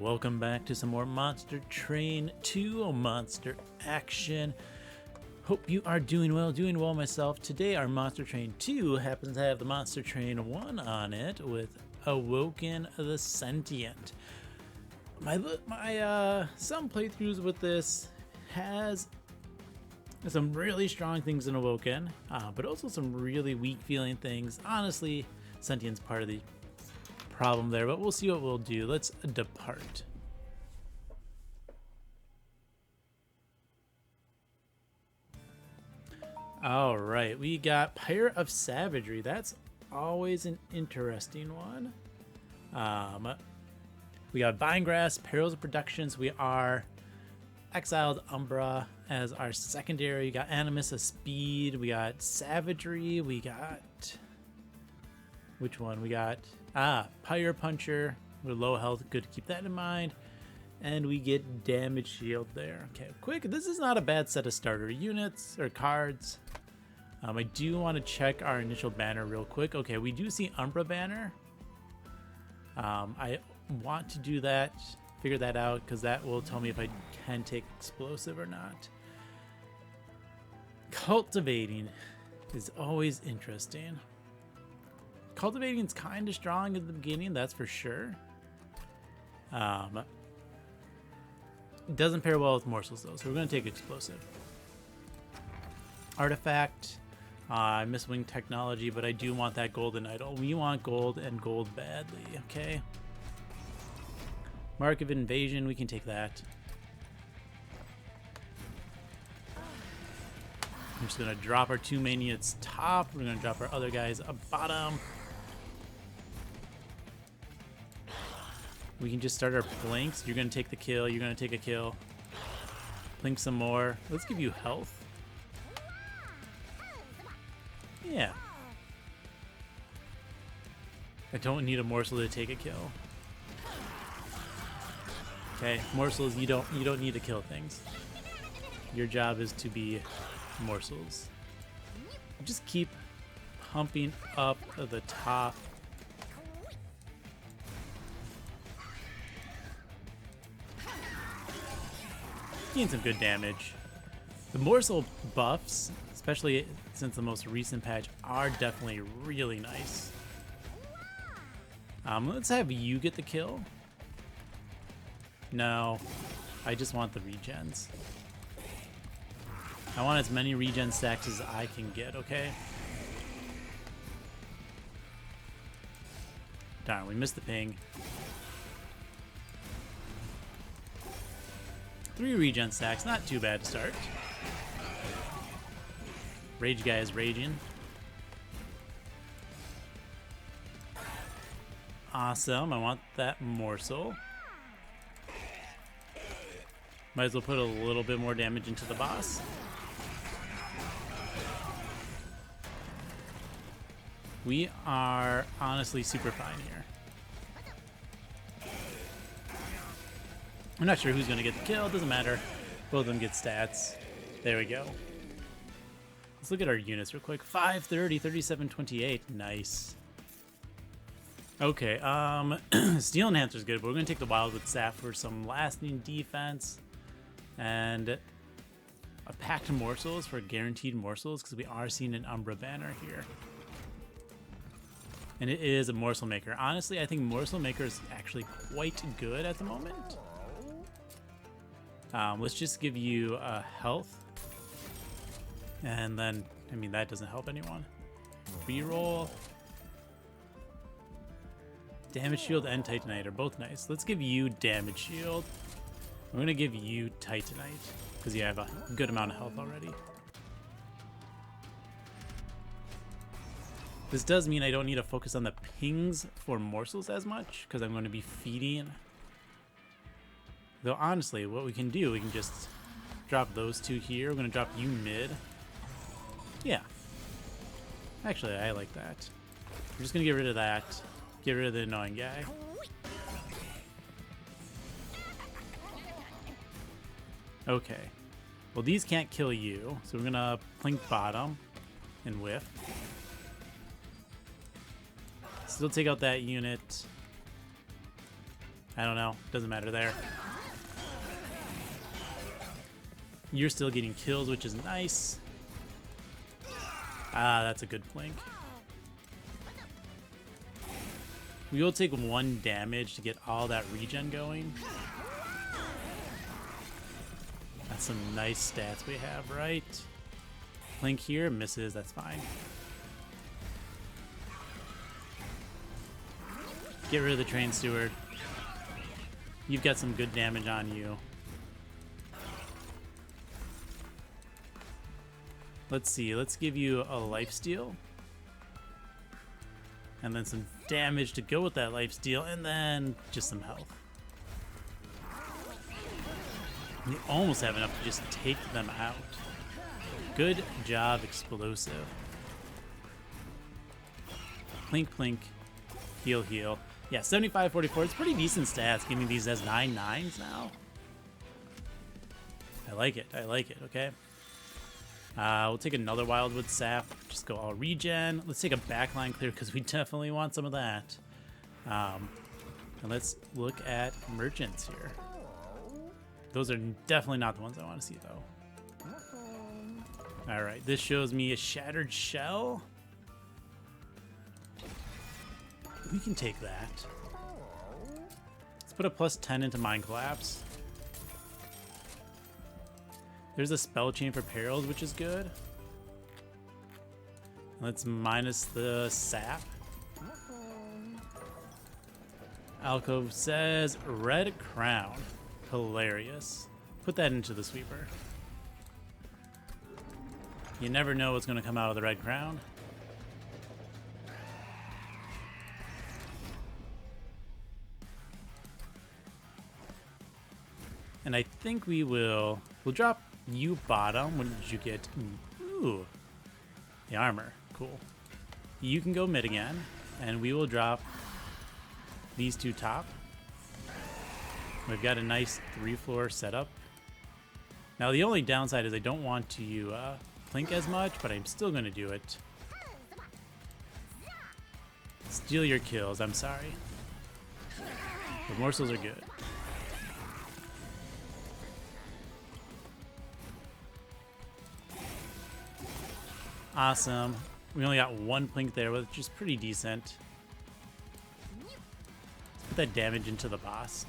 Welcome back to some more Monster Train 2 monster action. Hope you are doing well myself. Today our Monster Train 2 happens to have the Monster Train 1 on it with Awoken the Sentient. Some playthroughs with this has some really strong things in Awoken, but also some really weak feeling things. Honestly, Sentient's part of the problem there, but we'll see what we'll do. Let's depart. All right, we got Pirate of Savagery. That's always an interesting one. We got Vinegrass, Perils of Productions. We are ex-Umbra as our secondary. We got Animus of Speed. We got Savagery. We got... which one? We got... Pyre Puncher with low health. Good to keep that in mind. And we get Damage Shield there. Okay, quick. This is not a bad set of starter units or cards. I do want to check our initial banner real quick. Okay, we do see Umbra banner. I want to do that, figure that out, because that will tell me if I can take explosive or not. Cultivating is always interesting. Cultivating is kind of strong at the beginning, that's for sure. It doesn't pair well with morsels though, so we're going to take explosive. Artifact. I miss wing technology, but I do want that golden idol. We want gold and gold badly, okay? Mark of Invasion, we can take that. I'm just going to drop our two main units top. We're going to drop our other guys bottom. We can just start our flanks. You're going to take the kill. You're going to take a kill. Plink some more. Let's give you health. Yeah. I don't need a morsel to take a kill. Okay, morsels, you don't need to kill things. Your job is to be morsels. Just keep pumping up the top. Getting some good damage. The morsel buffs, especially since the most recent patch, are definitely really nice. Let's have you get the kill. No, I just want the regens. I want as many regen stacks as I can get, okay? Darn, we missed the ping. 3 regen stacks, not too bad to start. Rage guy is raging. Awesome, I want that morsel. Might as well put a little bit more damage into the boss. We are honestly super fine here. I'm not sure who's going to get the kill. It doesn't matter. Both of them get stats. There we go. Let's look at our units real quick. 530, 37, 28. Nice. Okay, Steel Enhancer is good, but we're going to take the Wild with Sap for some lasting defense. And a Pact Morsels for guaranteed morsels, because we are seeing an Umbra banner here. And it is a Morsel Maker. Honestly, I think Morsel Maker is actually quite good at the moment. Let's just give you health. And then, I mean, that doesn't help anyone. Reroll. Damage Shield and Titanite are both nice. Let's give you Damage Shield. I'm going to give you Titanite, because you have a good amount of health already. This does mean I don't need to focus on the pings for morsels as much, because I'm going to be feeding. Though honestly, what we can do, we can just drop those two here. We're going to drop you mid. Yeah. Actually, I like that. We're just going to get rid of that. Get rid of the annoying guy. Okay. Well, these can't kill you, so we're going to plink bottom and whiff. Still take out that unit. I don't know. Doesn't matter there. You're still getting kills, which is nice. Ah, that's a good blink. We will take 1 damage to get all that regen going. That's some nice stats we have, right? Blink here, misses, that's fine. Get rid of the train steward. You've got some good damage on you. Let's see, let's give you a lifesteal. And then some damage to go with that lifesteal, and then just some health. You almost have enough to just take them out. Good job, explosive. Plink, plink. Heal, heal. Yeah, 75, 44. It's pretty decent stats. Giving these as 9/9s now. I like it. I like it. Okay. We'll take another Wildwood Sap. Just go all regen. Let's take a backline clear because we definitely want some of that. And let's look at merchants here. Those are definitely not the ones I want to see, though. All right, this shows me a Shattered Shell. We can take that. Let's put a +10 into Mind Collapse. There's a Spell Chain for Perils, which is good. Let's minus the sap. Alcove says Red Crown. Hilarious. Put that into the sweeper. You never know what's going to come out of the Red Crown. And I think we'll drop you bottom. What did you get? Ooh, the armor. Cool. You can go mid again, and we will drop these 2 top. We've got a nice 3-floor setup. Now the only downside is I don't want to plink as much, but I'm still going to do it. Steal your kills. I'm sorry. The morsels are good. Awesome. We only got 1 plink there, which is pretty decent. Let's put that damage into the boss.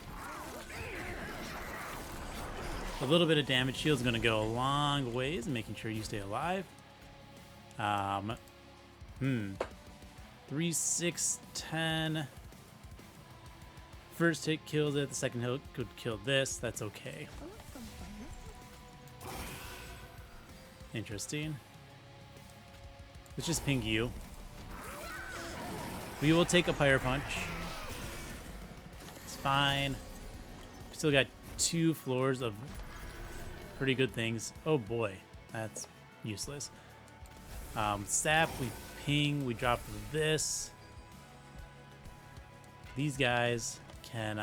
A little bit of damage shield is going to go a long ways in making sure you stay alive. 3, 6, 10. First hit kills it. The second hit could kill this. That's okay. Interesting. Let's just ping you. We will take a Fire Punch. It's fine. Still got 2 floors of pretty good things. Oh boy, that's useless. Sap, we ping, we drop this. These guys can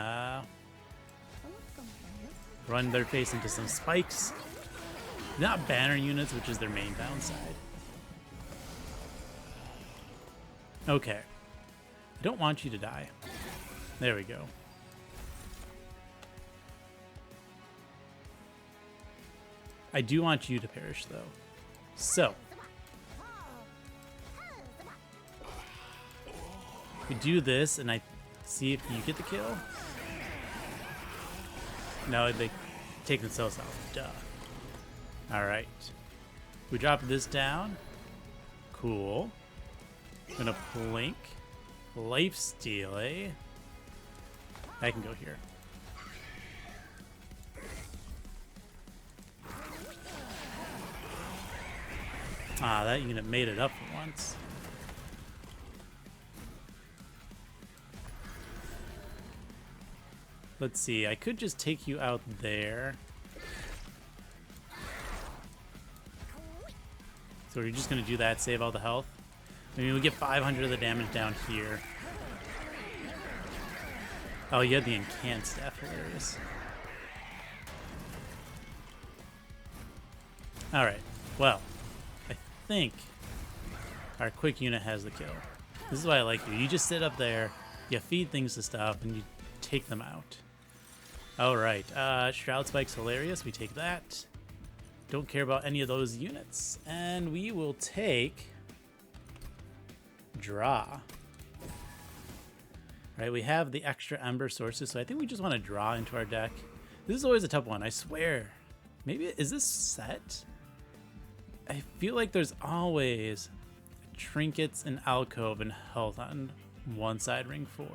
run their face into some spikes. Not banner units, which is their main downside. Okay. I don't want you to die. There we go. I do want you to perish, though. So. We do this, and I see if you get the kill. No, they take themselves out. Duh. Alright. We drop this down. Cool. Gonna plink. Lifesteal, eh? I can go here. Ah, that unit made it up for once. Let's see, I could just take you out there. So we're just gonna do that, save all the health. Maybe we get 500 of the damage down here. Oh, you had the incant staff, hilarious. Alright, well, I think our quick unit has the kill. This is why I like you. You just sit up there, you feed things to stuff, and you take them out. All right, Shroud Spike's hilarious. We take that. Don't care about any of those units. And we will take draw. Right, we have the extra Ember sources, so I think we just want to draw into our deck. This is always a tough one, I swear. Maybe, is this set? I feel like there's always trinkets and alcove and health on one side, ring 4.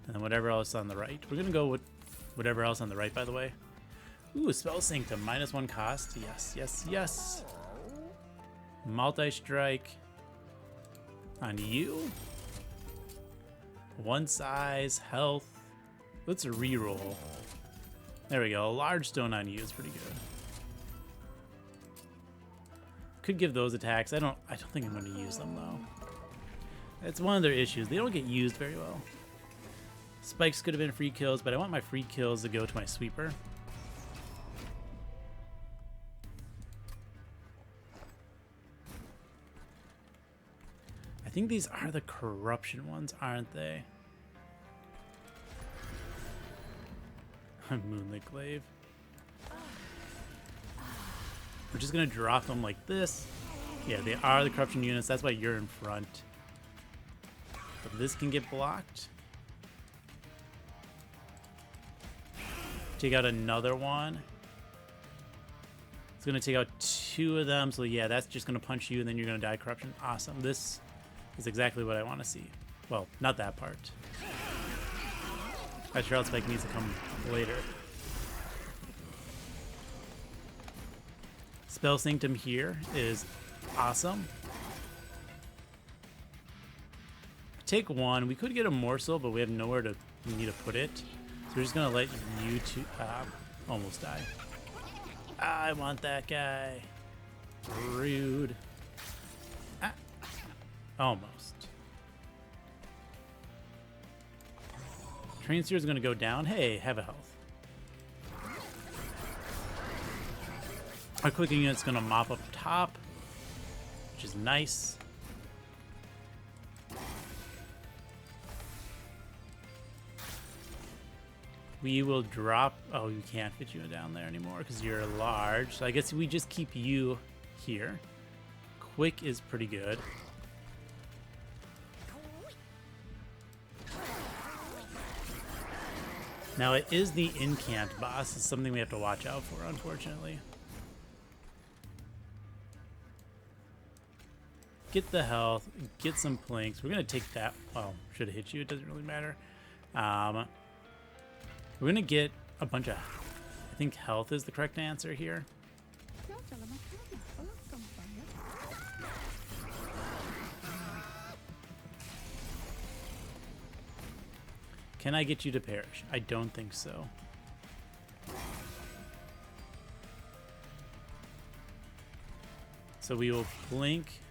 And then whatever else on the right. We're going to go with whatever else on the right, by the way. Ooh, Spell Sanctum, -1 cost. Yes, yes, yes. Multi-strike on you. One size, health. Let's reroll. There we go. A large stone on you is pretty good. Could give those attacks. I don't think I'm going to use them though. That's one of their issues. They don't get used very well. Spikes could have been free kills, but I want my free kills to go to my sweeper. I think these are the corruption ones, aren't they? Moonlit Glaive. We're just gonna drop them like this. Yeah, they are the corruption units. That's why you're in front. But this can get blocked. Take out another one. It's gonna take out 2 of them. So yeah, that's just gonna punch you, and then you're gonna die corruption. Awesome. This is exactly what I want to see. Well, not that part. That Shroud Spike needs to come later. Spell Sanctum here is awesome. Take 1. We could get a morsel, but we have nowhere to need to put it. So we're just gonna let you two almost die. I want that guy. Rude. Ah. Almost. Train Steer is gonna go down. Hey, have a health. Our clicking unit's gonna mop up top, which is nice. We will drop. Oh, you can't fit you down there anymore because you're large. So I guess we just keep you here. Quick is pretty good. Now it is the incant boss. It's something we have to watch out for, unfortunately. Get the health, get some planks. We're gonna take that. Well, should have hit you. It doesn't really matter. We're gonna get a bunch of. I think health is the correct answer here. Can I get you to perish? I don't think so. So we will blink.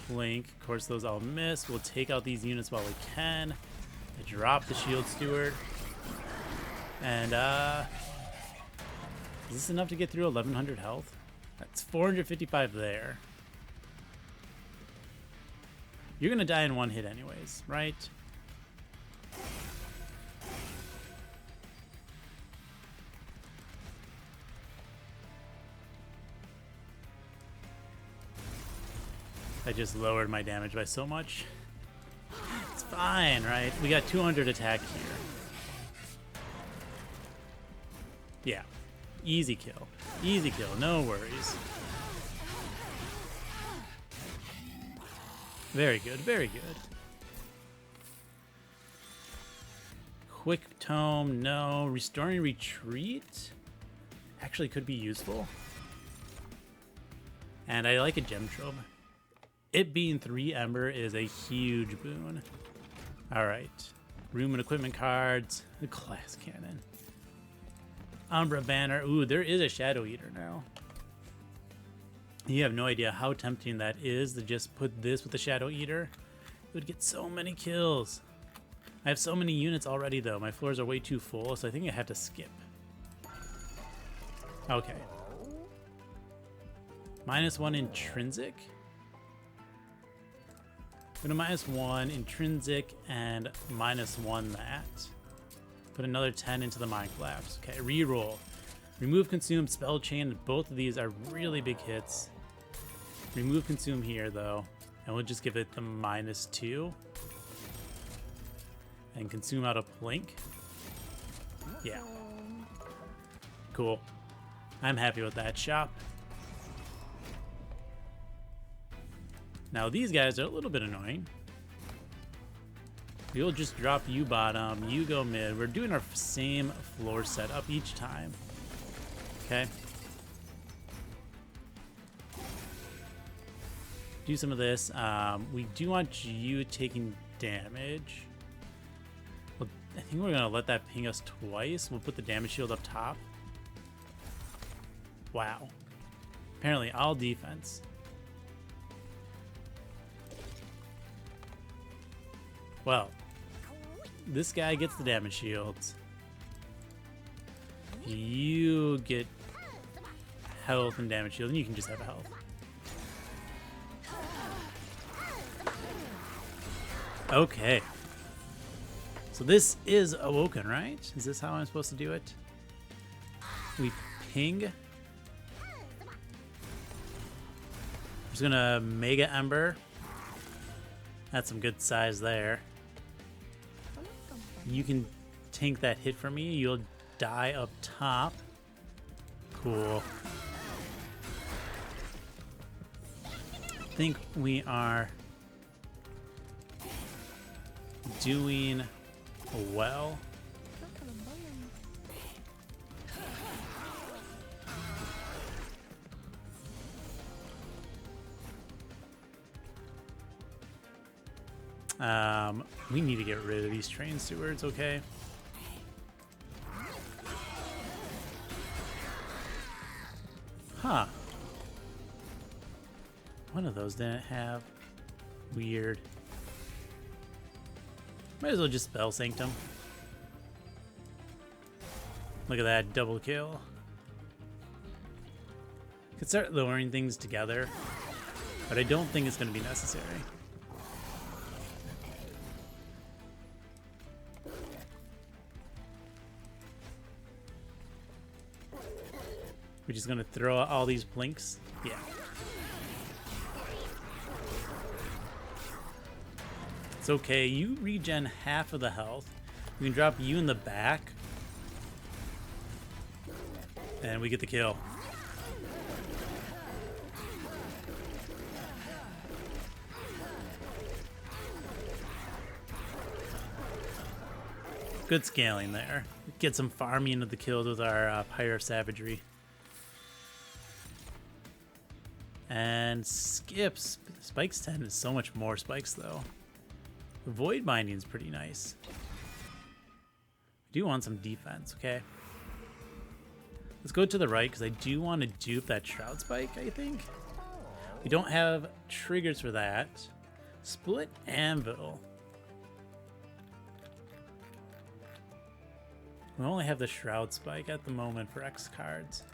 Blink. Of course, those all miss. We'll take out these units while we can. I drop the Shield Steward. And, is this enough to get through 1100 health? That's 455 there. You're gonna die in one hit anyways, right? I just lowered my damage by so much. It's fine, right? We got 200 attack here. Yeah. Easy kill. Easy kill. No worries. Very good. Very good. Quick Tome. No. Restoring Retreat. Actually could be useful. And I like a Gem Trove. It being 3 Ember is a huge boon. Alright. Room and equipment cards. The Class Cannon. Umbra Banner. Ooh, there is a Shadow Eater now. You have no idea how tempting that is to just put this with the Shadow Eater. It would get so many kills. I have so many units already, though. My floors are way too full, so I think I have to skip. Okay. -1 intrinsic. I'm gonna -1 intrinsic and -1 that. Put another 10 into the Mind Collapse. Okay, reroll. Remove Consume, Spell Chain. Both of these are really big hits. Remove Consume here, though. And we'll just give it the -2. And Consume out a Blink. Yeah. Cool. I'm happy with that. Shop. Now these guys are a little bit annoying. We'll just drop you bottom, you go mid. We're doing our same floor setup each time. Okay. Do some of this. We do want you taking damage. Well, I think we're gonna let that ping us twice. We'll put the damage shield up top. Wow. Apparently all defense. Well, this guy gets the damage shields. You get health and damage shield, and you can just have a health. Okay. So this is Awoken, right? Is this how I'm supposed to do it? We ping. I'm just gonna Mega Ember. That's some good size there. You can tank that hit for me. You'll die up top. Cool. I think we are doing well. We need to get rid of these train stewards, okay? Huh. One of those didn't have. Weird. Might as well just spell Sanctum. Look at that double kill. Could start lowering things together, but I don't think it's going to be necessary. We're just gonna throw out all these blinks. Yeah. It's okay. You regen half of the health. We can drop you in the back. And we get the kill. Good scaling there. Get some farming into the kills with our Pyre of Savagery. And skips. Spikes 10 is so much more spikes, though. Void Binding is pretty nice. We do want some defense, okay? Let's go to the right, because I do want to dupe that Shroud Spike, I think. We don't have triggers for that. Split Anvil. We only have the Shroud Spike at the moment for X cards.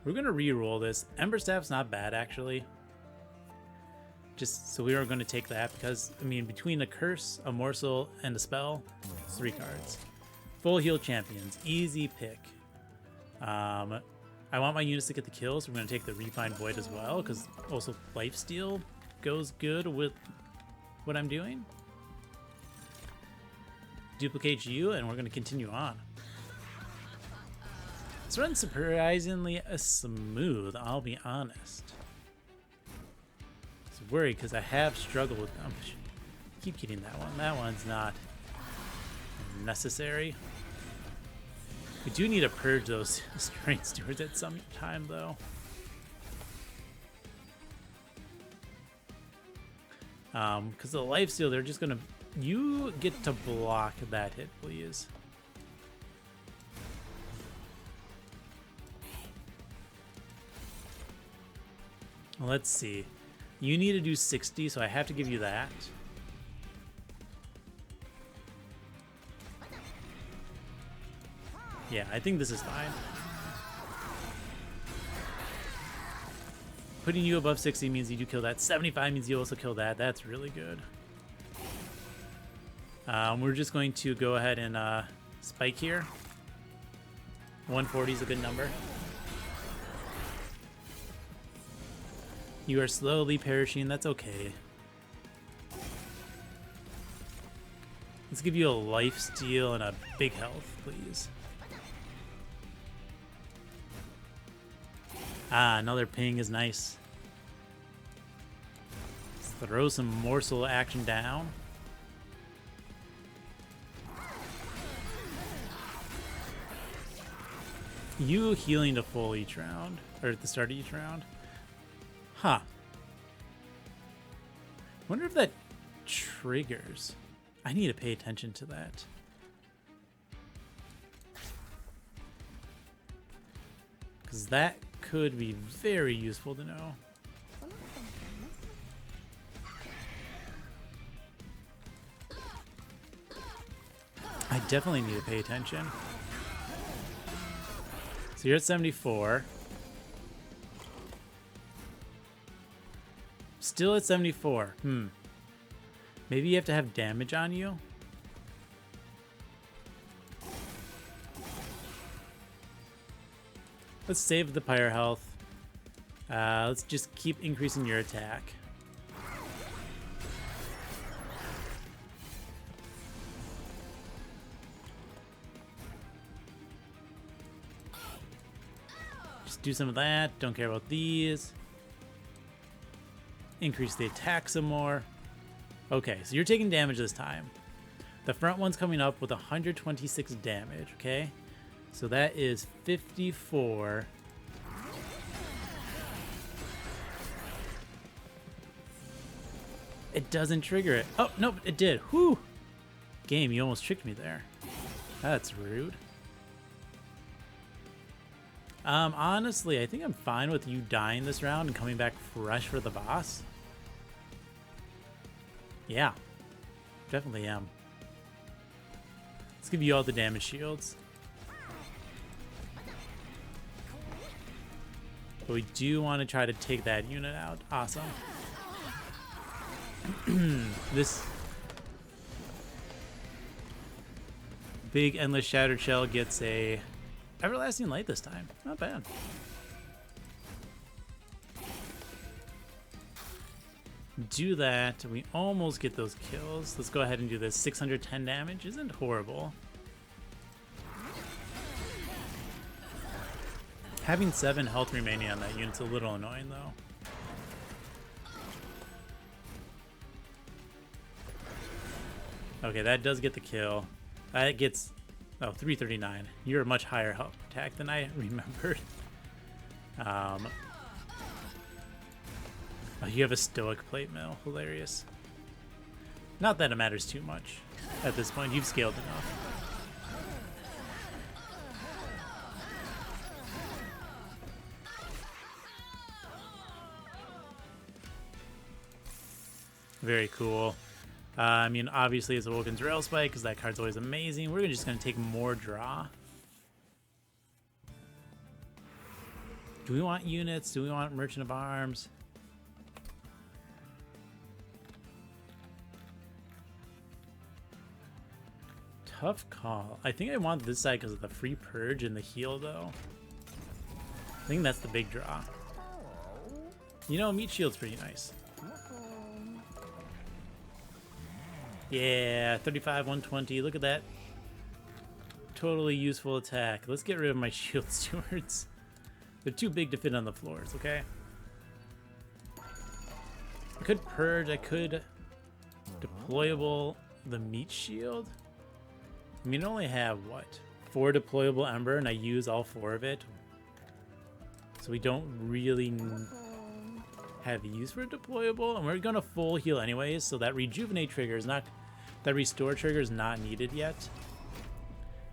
We're going to re-roll this. Ember Staff's not bad, actually. Just so we are going to take that because, I mean, between a Curse, a Morsel, and a Spell, it's 3 cards. Full Heal Champions. Easy pick. I want my units to get the kills, so we're going to take the Refined Void as well, because also Lifesteal goes good with what I'm doing. Duplicate you, and we're going to continue on. This runs surprisingly smooth, I'll be honest. I was worried because I have struggled with them. Keep getting that one. That one's not necessary. We do need to purge those Train Stewards at some time, though. Because the Lifesteal, they're just going to... You get to block that hit, please. Let's see. You need to do 60, so I have to give you that. Yeah, I think this is fine. Putting you above 60 means you do kill that. 75 means you also kill that. That's really good. We're just going to go ahead and spike here. 140 is a good number. You are slowly perishing. That's okay. Let's give you a life steal and a big health, please. Ah, another ping is nice. Let's throw some morsel action down. You healing to full each round, or at the start of each round. Huh. Wonder if that triggers. I need to pay attention to that. Because that could be very useful to know. I definitely need to pay attention. So you're at 74. Still at 74. Maybe you have to have damage on you? Let's save the pyre health. Let's just keep increasing your attack. Just do some of that. Don't care about these. Increase the attack some more. Okay, so you're taking damage this time. The front one's coming up with 126 damage, okay? So that is 54. It doesn't trigger it. Oh, no, it did. Whew. Game, you almost tricked me there. That's rude. Honestly, I think I'm fine with you dying this round and coming back fresh for the boss. Yeah, definitely am. Let's give you all the damage shields. But we do want to try to take that unit out. Awesome. This big endless shattered shell gets a everlasting light this time. Not bad. Do that. We almost get those kills. Let's go ahead and do this. 610 damage isn't horrible. Having 7 health remaining on that unit's a little annoying though. Okay, that does get the kill. That gets, oh, 339. You're a much higher health attack than I remembered. Oh, you have a stoic plate mill. Hilarious. Not that it matters too much at this point. You've scaled enough. Very cool. I mean, obviously it's Awoken's Rail Spike because that card's always amazing. We're just going to take more draw. Do we want units? Do we want Merchant of Arms? Tough call. I think I want this side because of the free purge and the heal, though. I think that's the big draw. You know, Meat Shield's pretty nice. Yeah, 35, 120. Look at that. Totally useful attack. Let's get rid of my shield stewards. They're too big to fit on the floors, okay? I could purge. I could deployable the meat shield. I mean, I only have, what, 4 deployable Ember, and I use all 4 of it. So we don't really have use for deployable, and we're going to full heal anyways, so that rejuvenate trigger is not, that restore trigger is not needed yet.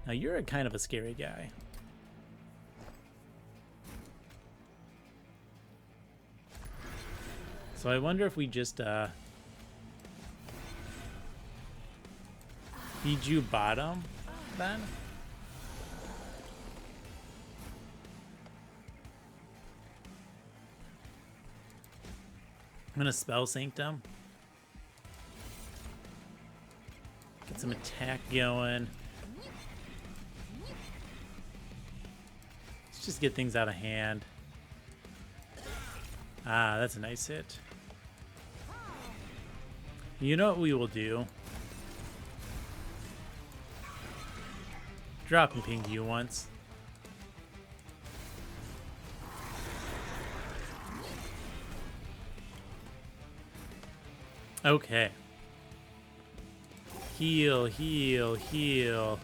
Now, you're a kind of a scary guy. So I wonder if we just feed you bottom then? I'm gonna spell Sanctum. Get some attack going. Let's just get things out of hand. Ah, that's a nice hit. You know what we will do? Drop and ping you once. Okay. Heal, heal, heal.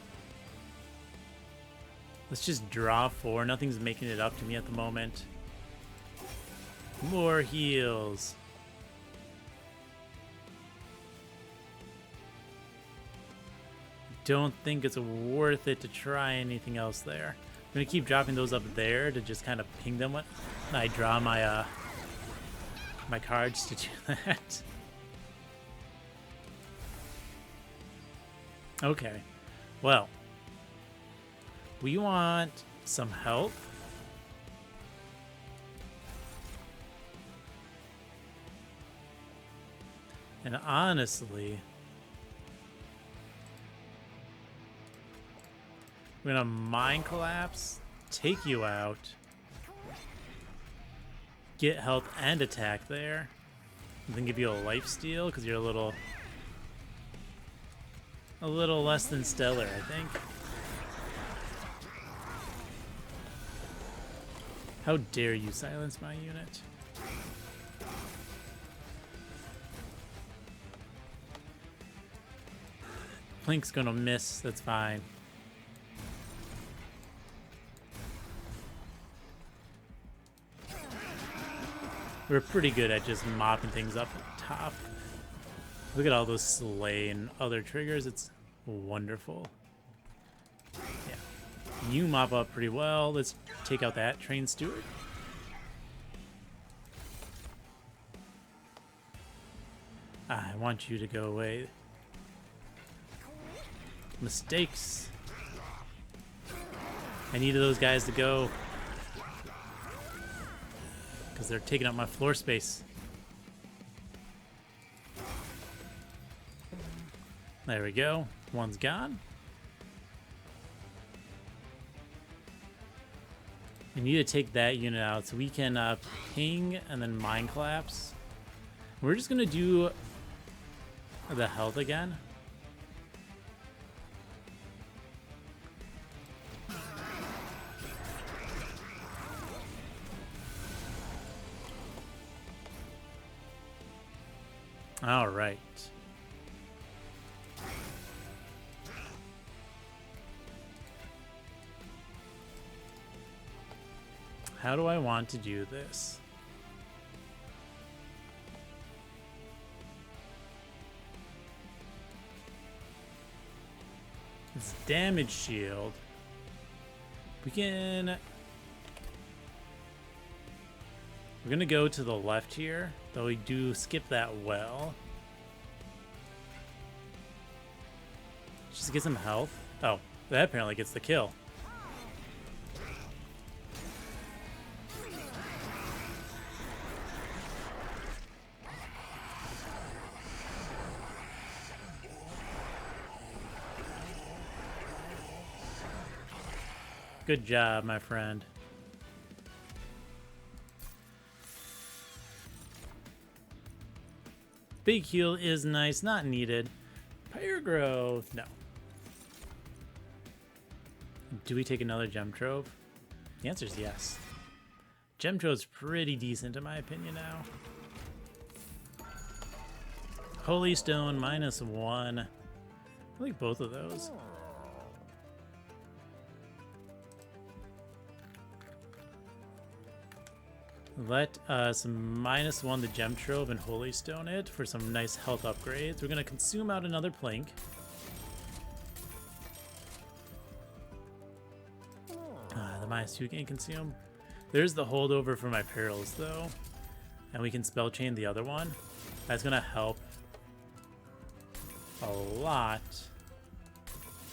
Let's just draw 4. Nothing's making it up to me at the moment. More heals. Don't think it's worth it to try anything else there. I'm gonna keep dropping those up there to just kind of ping them when I draw my my cards to do that. Okay, well, we want some help. And honestly, we're gonna Mind Collapse, take you out, get health and attack there, and then give you a life steal because you're a little less than stellar, I think. How dare you silence my unit? Plink's gonna miss, that's fine. We're pretty good at just mopping things up at the top. Look at all those slay and other triggers, it's wonderful. Yeah, you mop up pretty well. Let's take out that train steward. I want you to go away. Mistakes. I needed those guys to go because they're taking up my floor space. There we go. One's gone. We need to take that unit out so we can ping and then Mind Collapse. We're just going to do the health again. All right. How do I want to do this? It's damage shield. We're gonna go to the left here, though we do skip that well. Just get some health. Oh, that apparently gets the kill. Good job, my friend. Big heal is nice, not needed. Pyre growth, no. Do we take another gem trove? The answer is yes. Gem trove's pretty decent in my opinion now. Holy Stone -1. I like both of those. Let us -1 the Gem Trove and Holy Stone it for some nice health upgrades. We're going to consume out another Plink. The -2 can consume. There's the holdover for my perils though. And we can spell chain the other one. That's going to help a lot.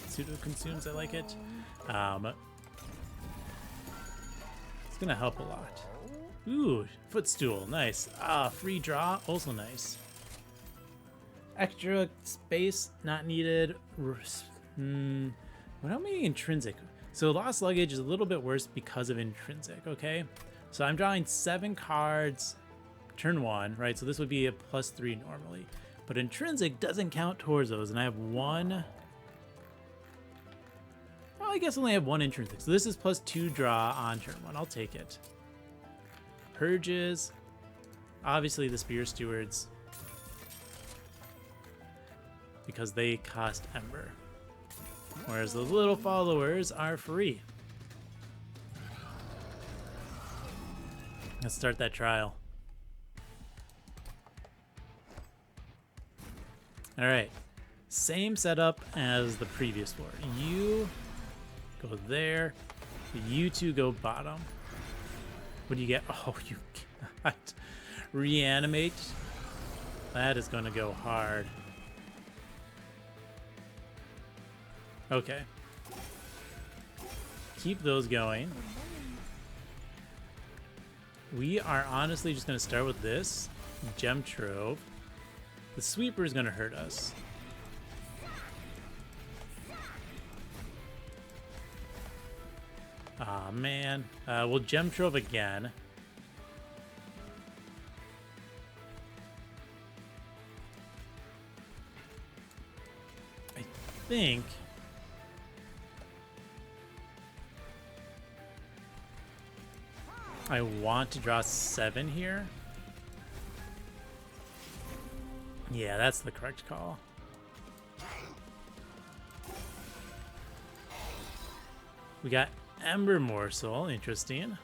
Pseudo consumes, I like it. It's going to help a lot. Ooh, footstool, nice. Ah, free draw, also nice. Extra space, not needed. How many intrinsic? So Lost Luggage is a little bit worse because of intrinsic, okay? So I'm drawing 7 cards turn 1, right? So this would be a +3 normally. But intrinsic doesn't count towards those, and I have 1. Well, I guess I only have 1 intrinsic. So this is +2 draw on turn 1. I'll take it. Purges. Obviously the Spear Stewards, because they cost Ember. Whereas the little followers are free. Let's start that trial. All right, same setup as the previous floor. You go there, you two go bottom. What do you get? Oh, you got reanimate. That is gonna go hard. Okay. Keep those going. We are honestly just gonna start with this Gem Trove. The sweeper is gonna hurt us. Aw, man. We'll Gem Trove again. I think I want to draw 7 here. Yeah, that's the correct call. We got Ember Morsel, interesting.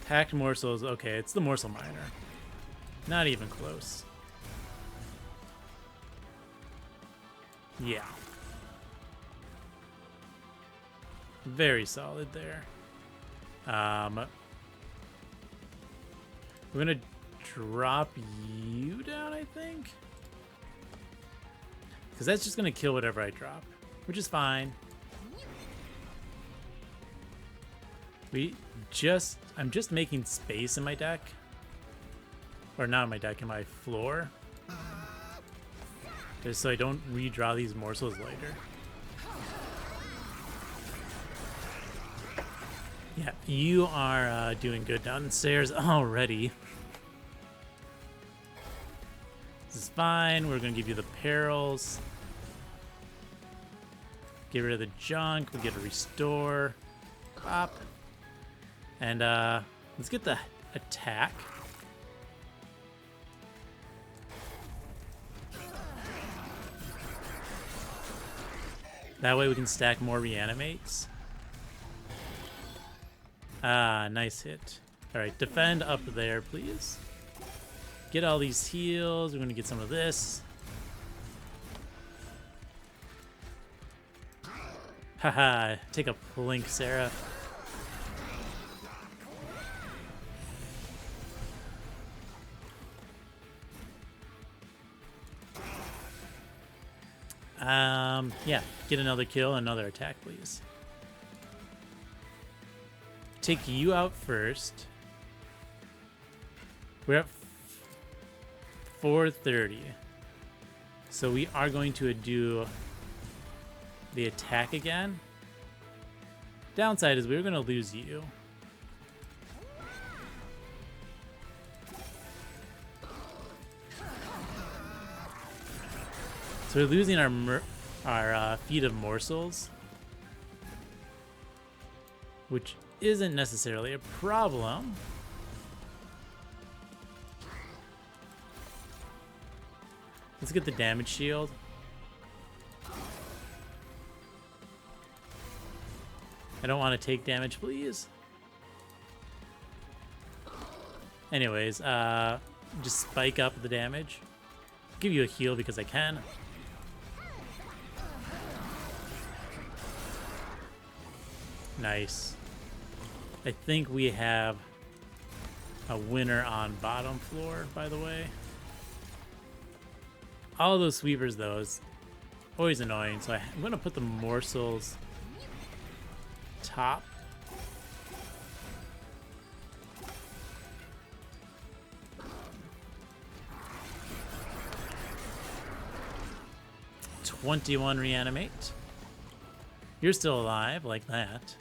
Packed Morsels, okay, it's the Morsel Miner. Not even close. Yeah. Very solid there. We're gonna drop you down, I think. Because that's just gonna kill whatever I drop, which is fine. I'm just making space in my deck. Or not in my deck, in my floor. Just so I don't redraw these morsels later. Yeah, you are doing good downstairs already. This is fine. We're going to give you the perils. Get rid of the junk. We get a restore. Pop. And let's get the attack. That way we can stack more reanimates. Ah, nice hit. All right, defend up there, please. Get all these heals. We're going to get some of this. Haha, take a plink, Seraph. Yeah, get another kill, another attack, please. Take you out first. We're at 430. So we are going to do the attack again. Downside is we're going to lose you. So we're losing our feed of morsels, which isn't necessarily a problem. Let's get the damage shield. I don't want to take damage, please. Anyways, just spike up the damage. Give you a heal because I can. Nice. I think we have a winner on bottom floor, by the way. All those sweepers, though, is always annoying. So I'm going to put the morsels top. 21 reanimate. You're still alive, like that.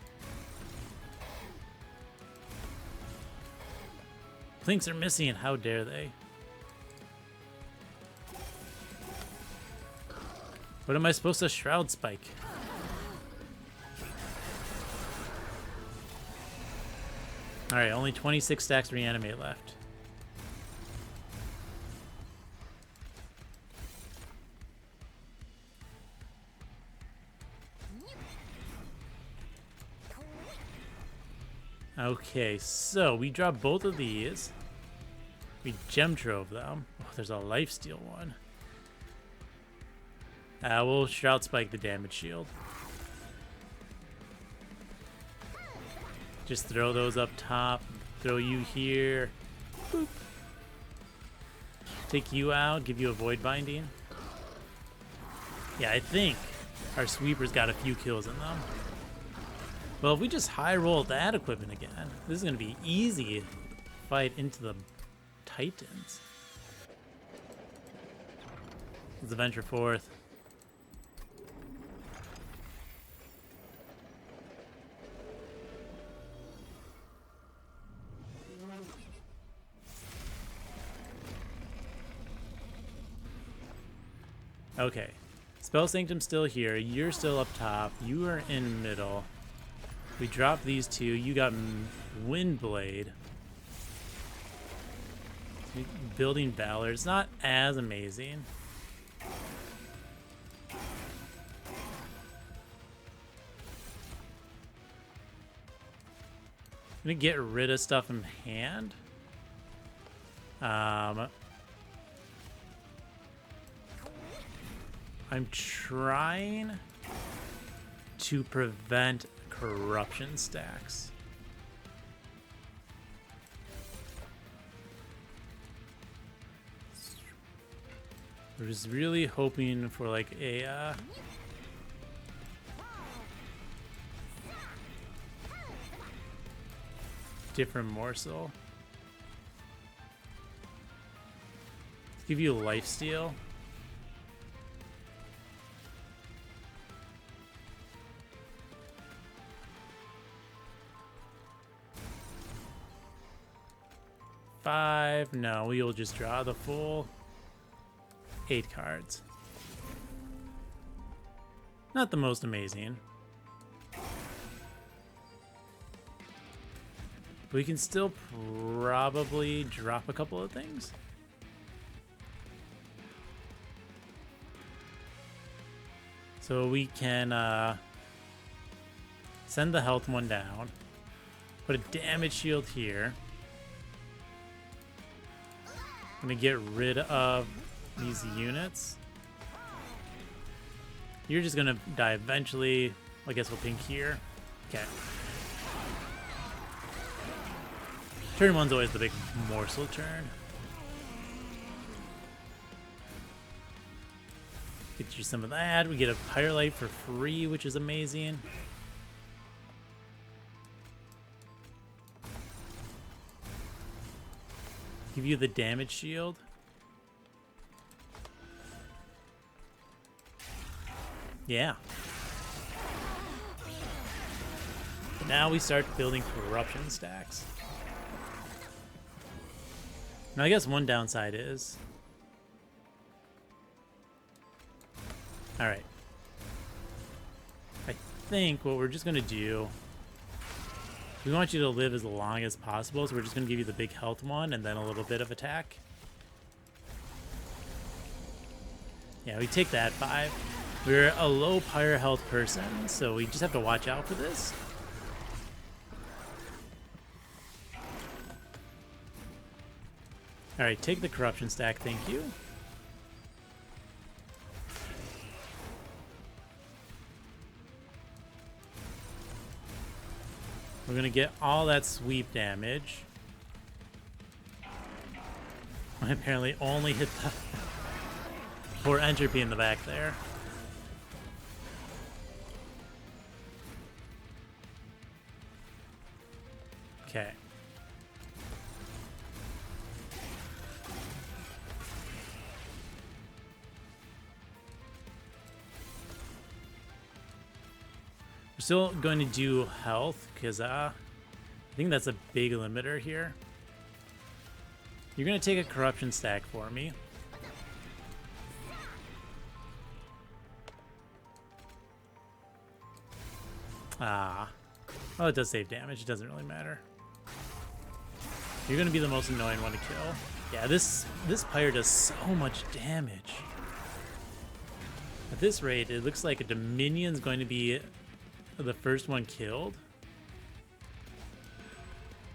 Plinks are missing, how dare they? What am I supposed to Shroud Spike? Alright, only 26 stacks reanimate left. Okay, so we dropped both of these. We gem trove them. Oh, there's a lifesteal one. We'll Shroud Spike the damage shield. Just throw those up top. Throw you here. Boop. Take you out. Give you a Void Binding. Yeah, I think our sweeper's got a few kills in them. Well, if we just high roll that equipment again, this is going to be easy fight into the Titans. Let's venture forth. Okay. Spell Sanctum's still here. You're still up top. You are in middle. We dropped these two. You got Windblade. Building Valor. It's not as amazing. I'm gonna get rid of stuff in hand. I'm trying to prevent corruption stacks. We're just really hoping for like a different morsel. Let's give you a lifesteal. Five. No, we'll just draw the full 8 cards. Not the most amazing. We can still probably drop a couple of things. So we can send the health one down. Put a damage shield here. I'm gonna get rid of these units. You're just gonna die eventually. I guess we'll pink here. Okay. Turn one's always the big morsel turn. Get you some of that. We get a Firelight for free, which is amazing. Give you the damage shield. Yeah. Now we start building corruption stacks. Now I guess one downside is... Alright. I think what we're just going to do... We want you to live as long as possible, so we're just going to give you the big health one and then a little bit of attack. Yeah, we take that 5. We're a low pyre health person, so we just have to watch out for this. Alright, take the corruption stack, thank you. We're gonna get all that sweep damage. I apparently only hit the poor entropy in the back there. Okay. still going to do health because I think that's a big limiter here. You're going to take a corruption stack for me. Ah. Oh, it does save damage. It doesn't really matter. You're going to be the most annoying one to kill. Yeah, this pyre does so much damage. At this rate, it looks like a Dominion's going to be the first one killed,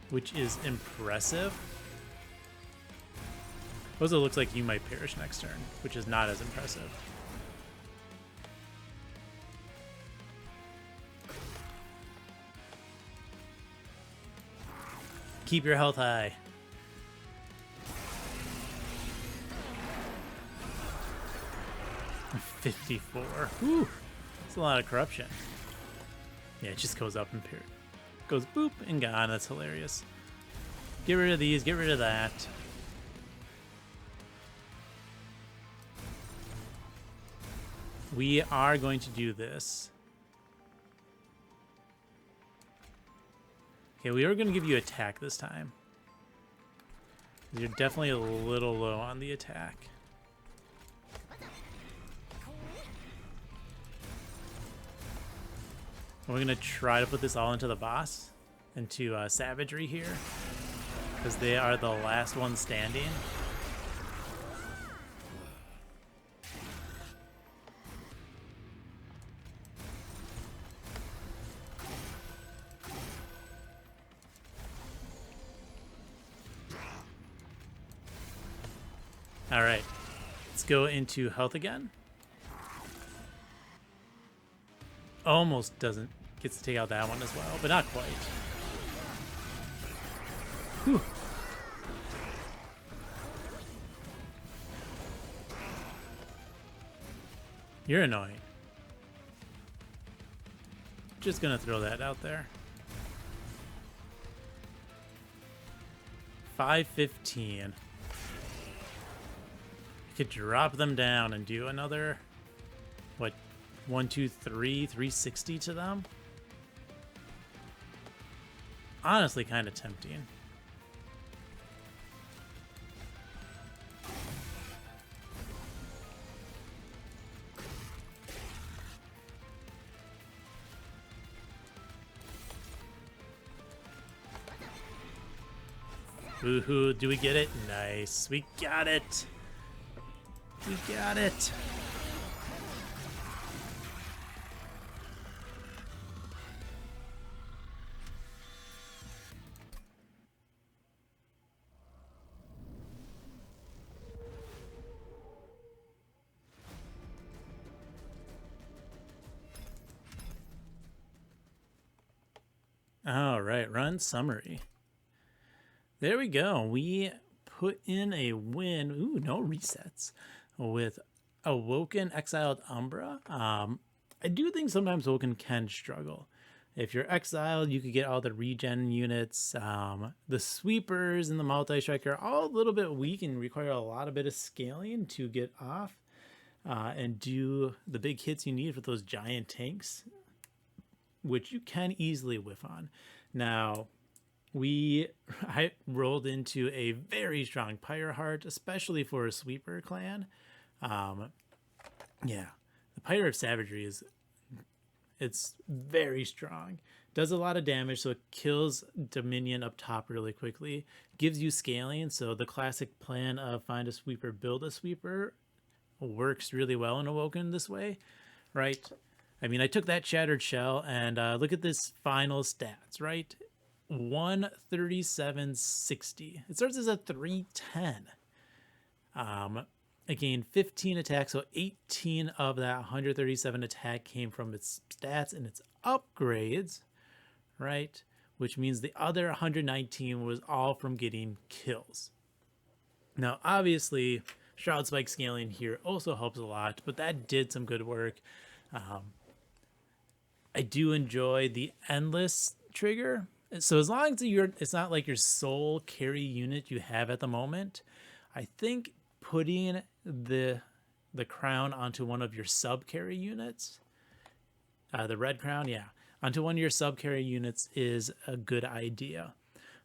which is impressive. Also looks like you might perish next turn, which is not as impressive. Keep your health high. $54. Whew. That's a lot of corruption. Yeah, it just goes up and goes boop and gone. That's hilarious. Get rid of these, get rid of that. We are going to do this. Okay, we are going to give you attack this time. You're definitely a little low on the attack. We're going to try to put this all into the boss, into Savagery here, because they are the last one standing. All right, let's go into health again. Almost gets to take out that one as well, but not quite. Whew. You're annoying. Just gonna throw that out there. 515. Could drop them down and do another, what, 1, 2, 3, 360 to them. Honestly, kind of tempting. Woohoo, do we get it? Nice, we got it. We got it. All right, run summary. There we go. We put in a win. Ooh, no resets. With Awoken, exiled Umbra. I do think sometimes Awoken can struggle. If you're exiled, you could get all the regen units. The sweepers and the multi-strike are all a little bit weak and require a lot of bit of scaling to get off and do the big hits you need with those giant tanks, which you can easily whiff on. Now, I rolled into a very strong Pyre Heart, especially for a sweeper clan. Yeah, the Pyre of Savagery it's very strong. Does a lot of damage, so it kills Dominion up top really quickly. Gives you scaling, so the classic plan of find a sweeper, build a sweeper works really well in Awoken this way, right? I mean, I took that Shattered Shell and look at this final stats, right? 137.60. It starts as a 310. It gained 15 attacks, so 18 of that 137 attack came from its stats and its upgrades, right? Which means the other 119 was all from getting kills. Now, obviously, Shroud Spike scaling here also helps a lot, but that did some good work. I do enjoy the Endless trigger. So as long as it's not like your sole carry unit you have at the moment, I think putting the crown onto one of your sub carry units, the red crown, yeah, onto one of your sub carry units is a good idea.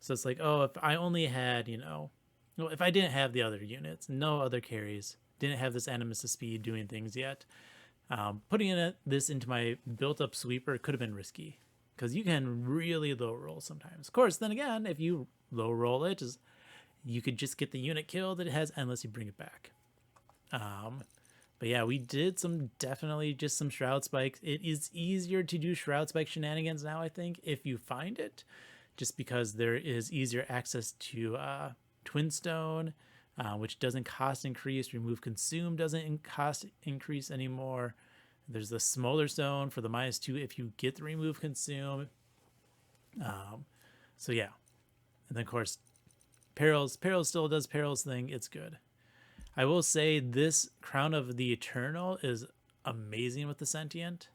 So it's like, oh, if I only had, well, if I didn't have the other units, no other carries, didn't have this Animus of Speed doing things yet, putting this into my built-up sweeper could have been risky because you can really low roll sometimes. Of course, then again, if you low roll it, you could just get the unit killed. It has endless. You bring it back. But yeah, we did definitely just some Shroud Spikes. It is easier to do Shroud Spike shenanigans now, I think, if you find it, just because there is easier access to Twinstone, which doesn't cost increase. Remove Consume doesn't cost increase anymore. There's the Smolder Stone for the -2 if you get the Remove Consume. So yeah. And then, of course, Perils still does Perils thing. It's good. I will say this Crown of the Eternal is amazing with the Sentient.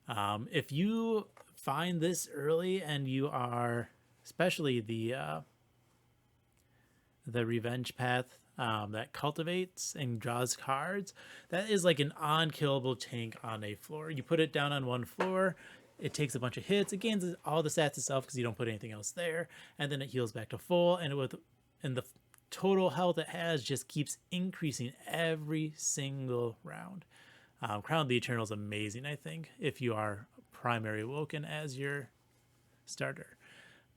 If you find this early and you are, especially the Revenge Path that cultivates and draws cards, that is like an unkillable tank on a floor. You put it down on one floor, it takes a bunch of hits, it gains all the stats itself because you don't put anything else there, and then it heals back to full, and the total health it has just keeps increasing every single round. Crown of the Eternal is amazing, I think, if you are primary Awoken as your starter.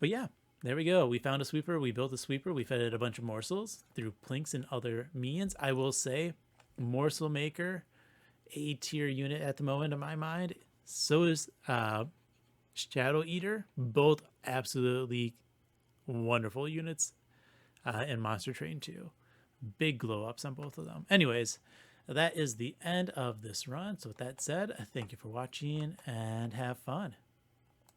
But yeah, there we go. We found a sweeper. We built a sweeper. We fed it a bunch of morsels through plinks and other means. I will say, Morsel Maker, A tier unit at the moment in my mind. So is Shadow Eater. Both absolutely wonderful units. And Monster Train 2. Big glow ups on both of them. Anyways, that is the end of this run. So with that said, thank you for watching and have fun.